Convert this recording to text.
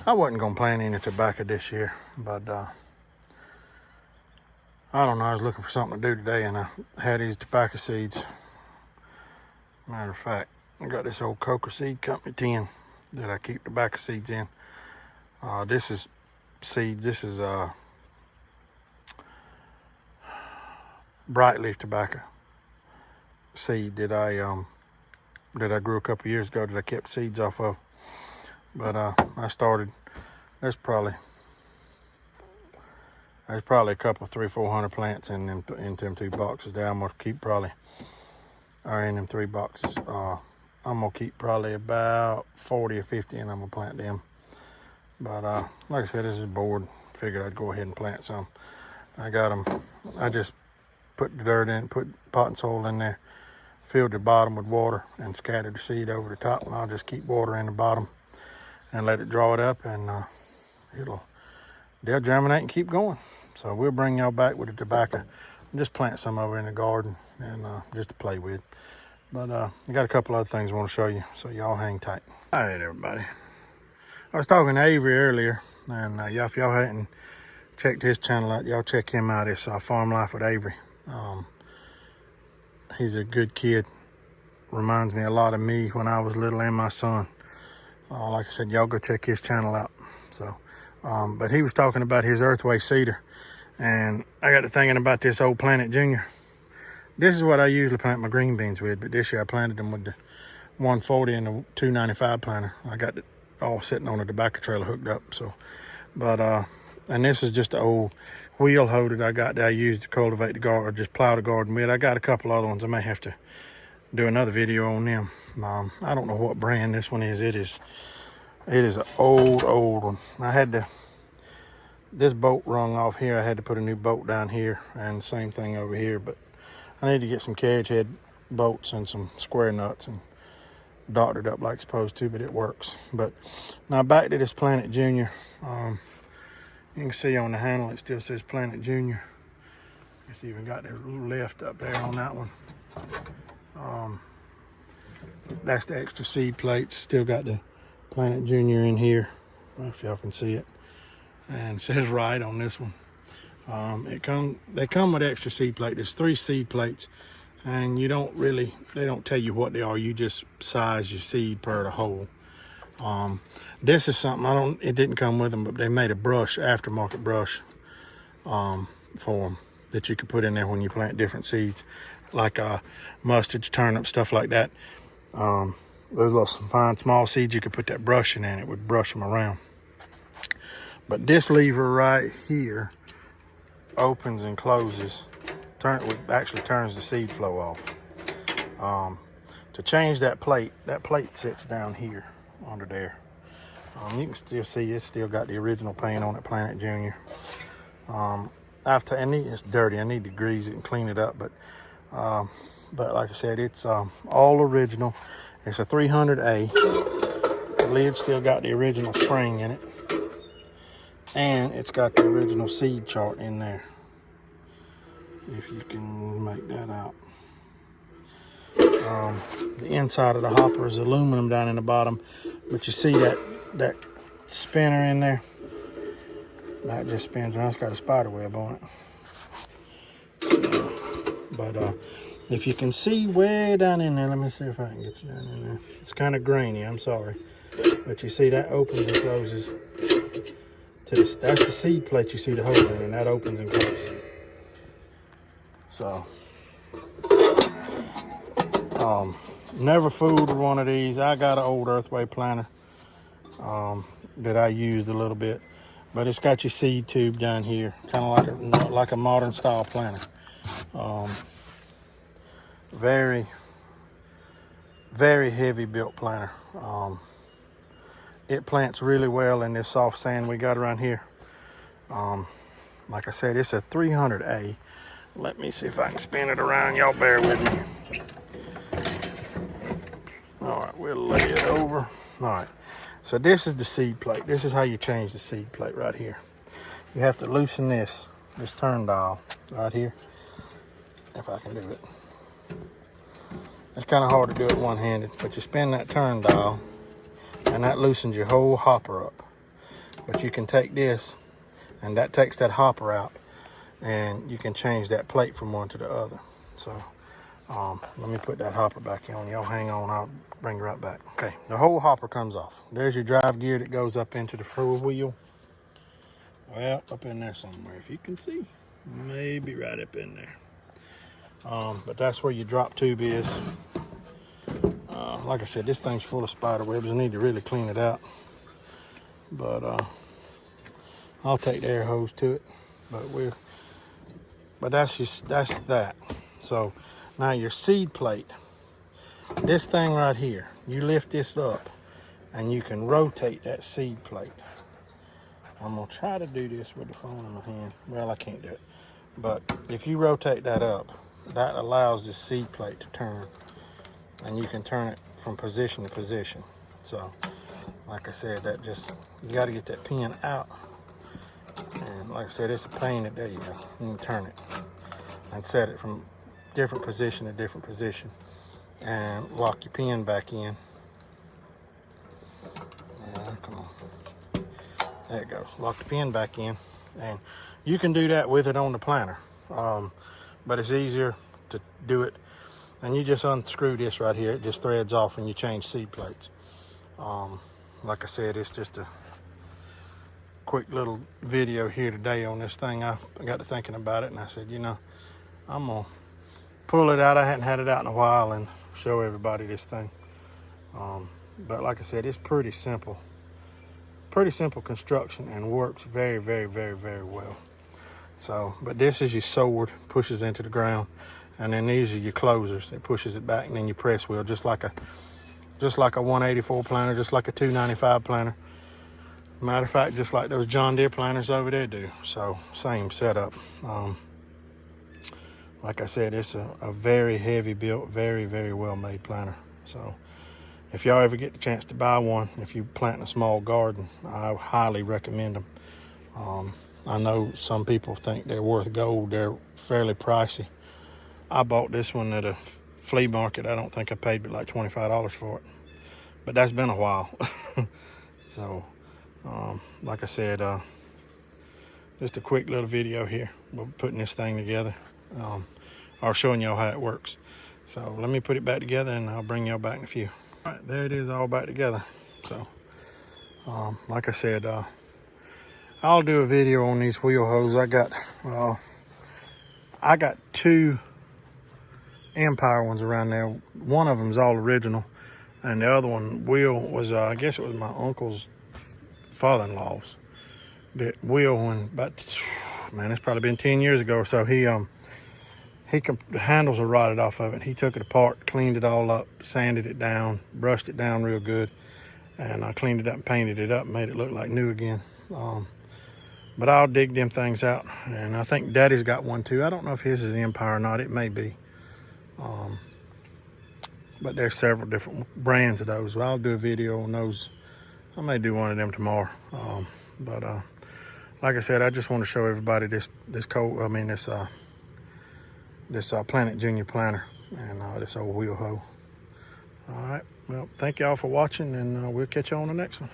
I wasn't gonna plant any tobacco this year, but I don't know, I was looking for something to do today and I had these tobacco seeds. Matter of fact, I got this old Coca Seed Company tin that I keep tobacco seeds in. This is seeds, this is bright leaf tobacco seed that I grew a couple years ago that I kept seeds off of. But I started, there's probably a couple, 300-400 plants in them 2 boxes there. I'm gonna keep probably, or in them 3 boxes. I'm gonna keep probably about 40 or 50 and I'm gonna plant them. But like I said, this is bored. Figured I'd go ahead and plant some. I got them, I just put the dirt in, put potting soil in there, filled the bottom with water and scattered the seed over the top, and I'll just keep watering the bottom and let it draw it up, and they'll germinate and keep going. So we'll bring y'all back with the tobacco and just plant some over in the garden and just to play with. But I got a couple other things I want to show you, so y'all hang tight. All right, everybody. I was talking to Avery earlier, and if y'all hadn't checked his channel out, y'all check him out. It's Farm Life with Avery. He's a good kid. Reminds me a lot of me when I was little and my son. Like I said, y'all go check his channel out. So, but he was talking about his Earthway cedar, and I got to thinking about this old Planet Junior. This is what I usually plant my green beans with, but this year I planted them with the 140 and the 295 planter. I got it all sitting on a tobacco trailer hooked up. So, but and this is just the old wheel hoe that I got that I used to cultivate the garden, or just plow the garden with. I got a couple other ones. I may have to do another video on them. I don't know what brand this one is. It is an old one. I had this bolt rung off here. I had to put a new bolt down here, and the same thing over here. But I need to get some carriage head bolts and some square nuts and doctored up like supposed to, but it works. But now back to this Planet Junior. You can see on the handle it still says Planet Junior. It's even got the little lift up there on that one. That's the extra seed plates. Still got the Planet Junior in here. I don't know if y'all can see it. And it says right on this one. They come with extra seed plate. There's 3 seed plates, and they don't tell you what they are. You just size your seed per the hole. This is something it didn't come with them, but they made a brush, aftermarket brush, for them that you could put in there when you plant different seeds, like mustards, turnips, stuff like that. Those little fine small seeds, you could put that brush in there and it would brush them around. But this lever right here opens and closes. Actually turns the seed flow off. To change that plate sits down here under there. You can still see it's still got the original paint on it, Planet Junior. And it's dirty. I need to grease it and clean it up, but like I said, it's all original. It's a 300A. The lid's still got the original spring in it, and it's got the original seed chart in there, if you can make that out. The inside of the hopper is aluminum down in the bottom, but you see that spinner in there? That just spins around. It's got a spider web on it. But if you can see way down in there, let me see if I can get you down in there. It's kind of grainy, I'm sorry. But you see that opens and closes. That's the seed plate you see the hole in, and that opens and closes. So, never fooled with one of these. I got an old Earthway planter that I used a little bit, but it's got your seed tube down here, kind of like a modern style planter. Very, very heavy built planter. It plants really well in this soft sand we got around here. Like I said, it's a 300A. Let me see if I can spin it around. Y'all bear with me. All right, we'll lay it over. All right, so this is the seed plate. This is how you change the seed plate right here. You have to loosen this turn dial right here, if I can do it. It's kind of hard to do it one-handed, but you spin that turn dial, and that loosens your whole hopper up. But you can take this, and that takes that hopper out, and you can change that plate from one to the other. So let me put that hopper back on. Y'all hang on, I'll bring it right back. Okay, the whole hopper comes off. There's your drive gear that goes up into the floor wheel. Well, up in there somewhere, if you can see. Maybe right up in there. But that's where your drop tube is. Like I said, this thing's full of spider webs. I need to really clean it out. But I'll take the air hose to it. But that's that. So now your seed plate, this thing right here, you lift this up and you can rotate that seed plate. I'm gonna try to do this with the phone in my hand. Well, I can't do it. But if you rotate that up, that allows the seed plate to turn, and you can turn it from position to position. So like I said, that just, you got to get that pin out, and like I said, it's a pain. There you go. You can turn it and set it from different position to different position, and lock your pin back in. Come on, there it goes. Lock the pin back in, and you can do that with it on the planter, but it's easier to do it. And you just unscrew this right here. It just threads off, and you change seed plates. Like I said, it's just a quick little video here today on this thing. I got to thinking about it, and I said, you know, I'm gonna pull it out. I hadn't had it out in a while, and show everybody this thing. But like I said, it's pretty simple construction, and works very, very, very, very well. So, but this is your sword, pushes into the ground, and then these are your closers. It pushes it back, and then your press wheel, just like a 184 planter, just like a 295 planter. Matter of fact, just like those John Deere planters over there do. So same setup. Like I said, it's a very heavy built, very, very well made planter. So if y'all ever get the chance to buy one, if you plant a small garden, I highly recommend them. I know some people think they're worth gold. They're fairly pricey. I bought this one at a flea market. I don't think I paid but like $25 for it, but that's been a while. So like I said, just a quick little video here. We're putting this thing together, or showing y'all how it works. So let me put it back together, and I'll bring y'all back in a few. All right, there it is, all back together. So like I said, I'll do a video on these wheel hoses. I got two Empire ones around there. One of them is all original, and the other one, wheel, was I guess it was my uncle's father-in-law's. That wheel, when about, man, it's probably been 10 years ago or so. The handles are rotted off of it. He took it apart, cleaned it all up, sanded it down, brushed it down real good, and I cleaned it up and painted it up, made it look like new again. But I'll dig them things out, and I think Daddy's got one too. I don't know if his is the Empire or not. It may be. But there's several different brands of those. Well, I'll do a video on those. I may do one of them tomorrow. But like I said, I just want to show everybody this Planet Junior planter, and this old wheel hoe. All right. Well, thank y'all for watching, and we'll catch you on the next one.